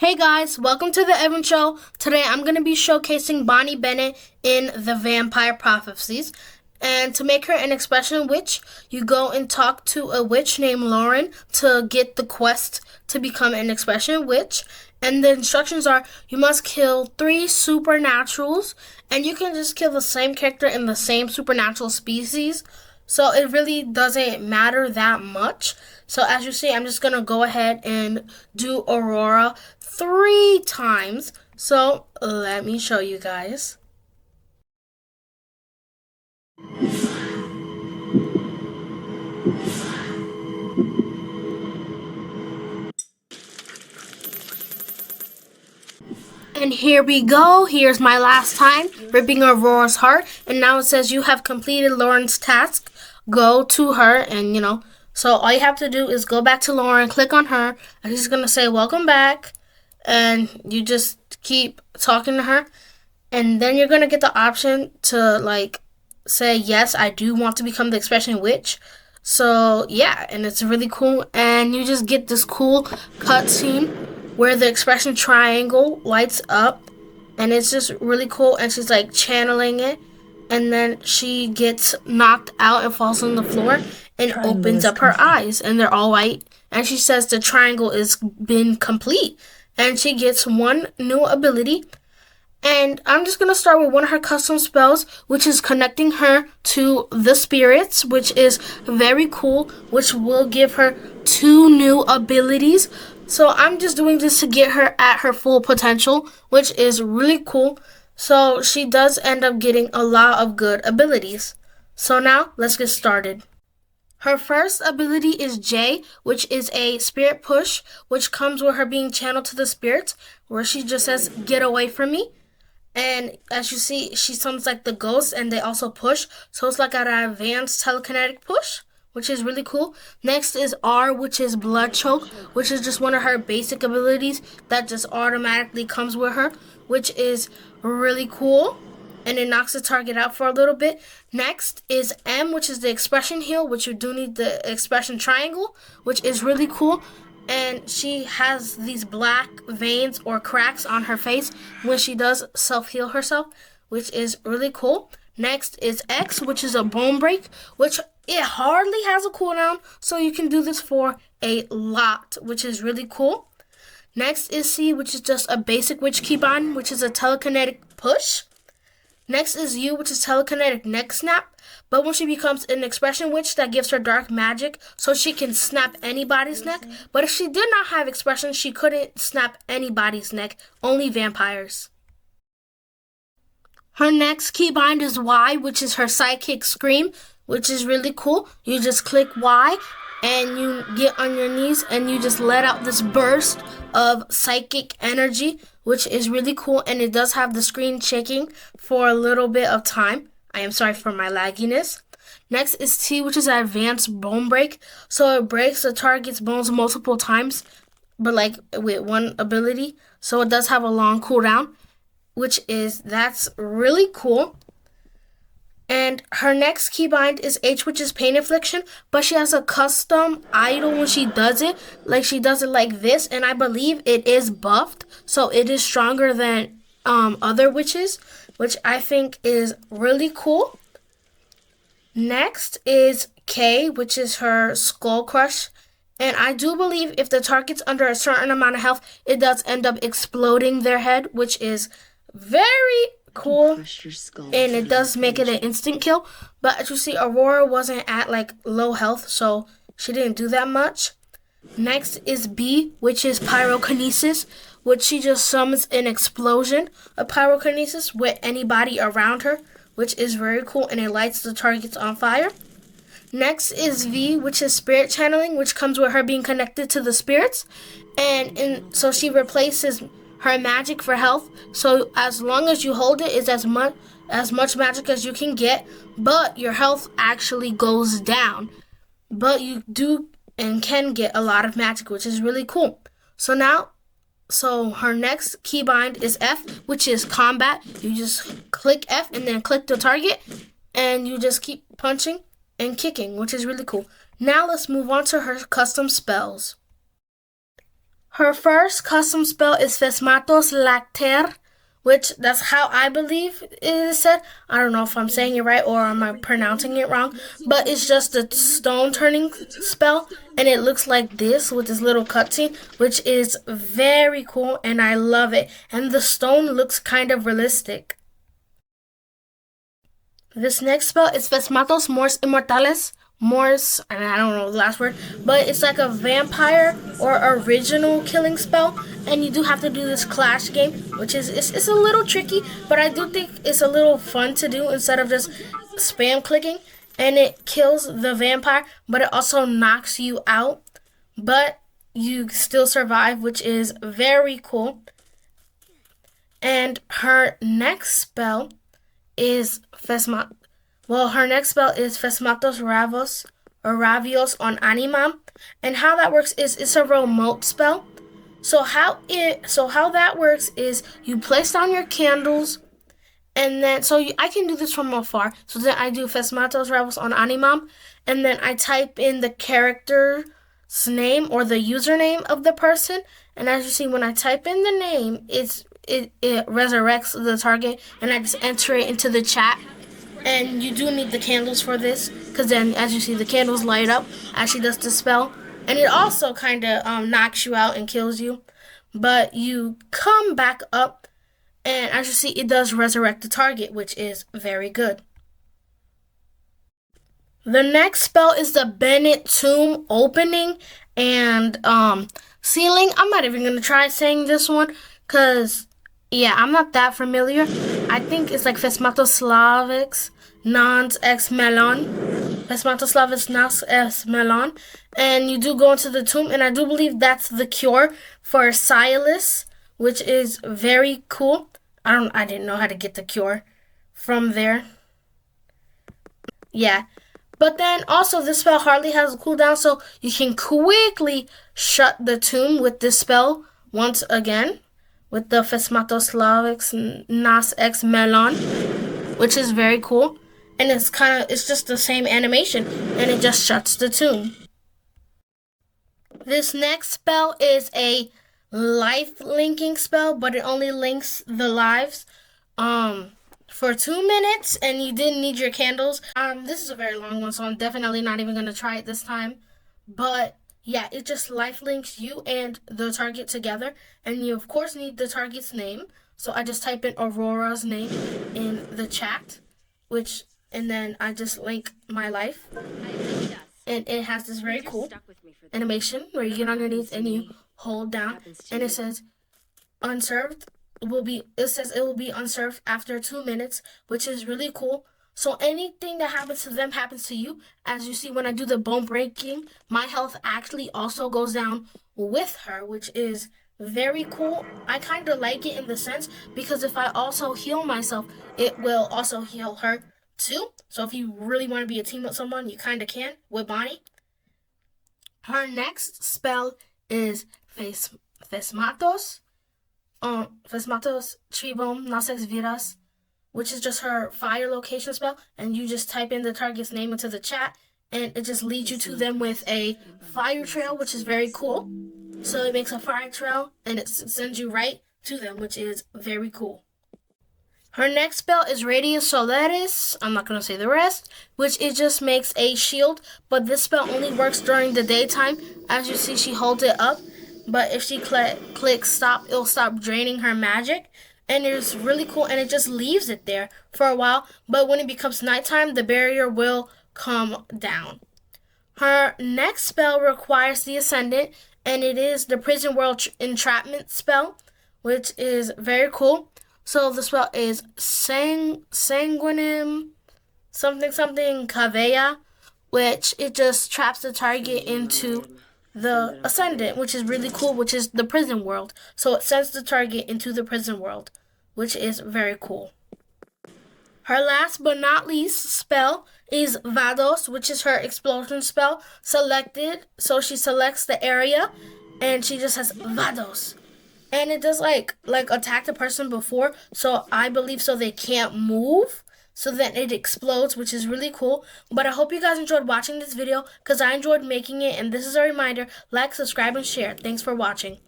Hey guys, welcome to the Evan Show. Today I'm going to be showcasing Bonnie Bennett in the Vampire Prophecies. And to make her an expression witch, you go and talk to a witch named Lauren to get the quest to become an expression witch. And the instructions are you must kill 3 supernaturals, and you can just kill the same character in the same supernatural species. So it really doesn't matter that much. So as you see, I'm just going to go ahead and do Aurora 3 times. So let me show you guys. And here we go. Here's my last time, ripping Aurora's heart. And now it says you have completed Lauren's task. Go to her and, so all you have to do is go back to Lauren, click on her, and she's going to say, welcome back. And you just keep talking to her. And then you're going to get the option to, say, yes, I do want to become the expression witch. So, yeah, and it's really cool. And you just get this cool cutscene where the expression triangle lights up, and it's just really cool, and she's channeling it, and then she gets knocked out and falls on the floor and opens up her eyes, and they're all white, and she says the triangle is been complete, and she gets 1 new ability. And I'm just going to start with one of her custom spells, which is connecting her to the spirits, which is very cool, which will give her 2 new abilities. So I'm just doing this to get her at her full potential, which is really cool. So she does end up getting a lot of good abilities. So now let's get started. Her first ability is J, which is a spirit push, which comes with her being channeled to the spirits, where she just says, get away from me. And as you see, she sounds like the ghost, and they also push. So it's like an advanced telekinetic push, which is really cool. Next is R, which is blood choke, which is just one of her basic abilities that just automatically comes with her, which is really cool. And it knocks the target out for a little bit. Next is M, which is the expression heal, which you do need the expression triangle, which is really cool. And she has these black veins or cracks on her face when she does self-heal herself, which is really cool. Next is X, which is a bone break, which it hardly has a cooldown, so you can do this for a lot, which is really cool. Next is C, which is just a basic witch keybind, which is a telekinetic push. Next is U, which is telekinetic neck snap, but when she becomes an expression witch, that gives her dark magic, so she can snap anybody's neck. But if she did not have expression, she couldn't snap anybody's neck, only vampires. Her next keybind is Y, which is her sidekick scream, which is really cool. You just click Y, and you get on your knees, and you just let out this burst of psychic energy, which is really cool, and it does have the screen shaking for a little bit of time. I am sorry for my lagginess. Next is T, which is an advanced bone break. So it breaks the target's bones multiple times, but with 1 ability. So it does have a long cooldown, that's really cool. And her next keybind is H, which is pain infliction, but she has a custom idol when she does it. She does it like this, and I believe it is buffed, so it is stronger than other witches, which I think is really cool. Next is K, which is her skull crush, and I do believe if the target's under a certain amount of health, it does end up exploding their head, which is very cool, and it does make it an instant kill. But as you see, Aurora wasn't at low health, so she didn't do that much. Next is B, which is pyrokinesis, which she just summons an explosion of pyrokinesis with anybody around her, which is very cool, and it lights the targets on fire. Next is V, which is spirit channeling, which comes with her being connected to the spirits, and so she replaces her magic for health. So as long as you hold it, is as much magic as you can get, but your health actually goes down. But you do and can get a lot of magic, which is really cool. So her next keybind is F, which is combat. You just click F and then click the target, and you just keep punching and kicking, which is really cool. Now let's move on to her custom spells. Her first custom spell is Fesmatos Lacter, which that's how I believe it is said. I don't know if I'm saying it right or am I pronouncing it wrong, but it's just a stone turning spell, and it looks like this with this little cutscene, which is very cool, and I love it. And the stone looks kind of realistic. This next spell is Fesmatos Mors Immortales. Mors, and I don't know the last word, but it's like a vampire or original killing spell, and you do have to do this clash game, which is it's a little tricky, but I do think it's a little fun to do instead of just spam clicking. And it kills the vampire, but it also knocks you out, but you still survive, which is very cool. And her next spell is her next spell is Fesmatos Ravos or Ravios on Animam. And how that works is it's a remote spell. So how that works is you place down your candles, and then I can do this from afar. So then I do Fesmatos Ravos on Animam, and then I type in the character's name or the username of the person. And as you see, when I type in the name, it resurrects the target, and I just enter it into the chat. And you do need the candles for this, because then, as you see, the candles light up as she does the spell. And it also kind of knocks you out and kills you. But you come back up, and as you see, it does resurrect the target, which is very good. The next spell is the Bennett Tomb opening and sealing. I'm not even going to try saying this one, because, yeah, I'm not that familiar. I think it's like Fesmatoslavics Nans ex Melon. Fesmatoslavics Nans ex Melon. And you do go into the tomb, and I do believe that's the cure for Silas, which is very cool. I didn't know how to get the cure from there. Yeah. But then also this spell hardly has a cooldown, so you can quickly shut the tomb with this spell once again with the Fesmatoslavics Nas ex Melon, which is very cool. And it's just the same animation, and it just shuts the tomb. This next spell is a life linking spell, but it only links the lives for 2 minutes, and you didn't need your candles. This is a very long one, so I'm definitely not even going to try it this time. But yeah, it just life links you and the target together, and you of course need the target's name. So I just type in Aurora's name in the chat, and then I just link my life. And it has this very cool animation where you get underneath and you hold down, and it says unserved. It will be unserved after 2 minutes, which is really cool. So anything that happens to them happens to you. As you see, when I do the bone breaking, my health actually also goes down with her, which is very cool. I kind of like it in the sense because if I also heal myself, it will also heal her too. So if you really want to be a team with someone, you kind of can with Bonnie. Her next spell is Fesmatos Tribom Nasex Viras, which is just her fire location spell, and you just type in the target's name into the chat, and it just leads you to them with a fire trail, which is very cool. So it makes a fire trail, and it sends you right to them, which is very cool. Her next spell is Radius Solaris. I'm not going to say the rest, which it just makes a shield, but this spell only works during the daytime. As you see, she holds it up, but if she clicks stop, it'll stop draining her magic. And it's really cool, and it just leaves it there for a while. But when it becomes nighttime, the barrier will come down. Her next spell requires the Ascendant, and it is the Prison World Entrapment spell, which is very cool. So the spell is Sanguinem something Kaveya, which it just traps the target into the Ascendant, which is really cool, which is the prison world. So it sends the target into the prison world, which is very cool. Her last but not least spell is Vados, which is her explosion spell selected. So she selects the area, and she just has Vados. And it does like attack the person before, so I believe so they can't move. So then it explodes, which is really cool. But I hope you guys enjoyed watching this video, because I enjoyed making it. And this is a reminder, like, subscribe, and share. Thanks for watching.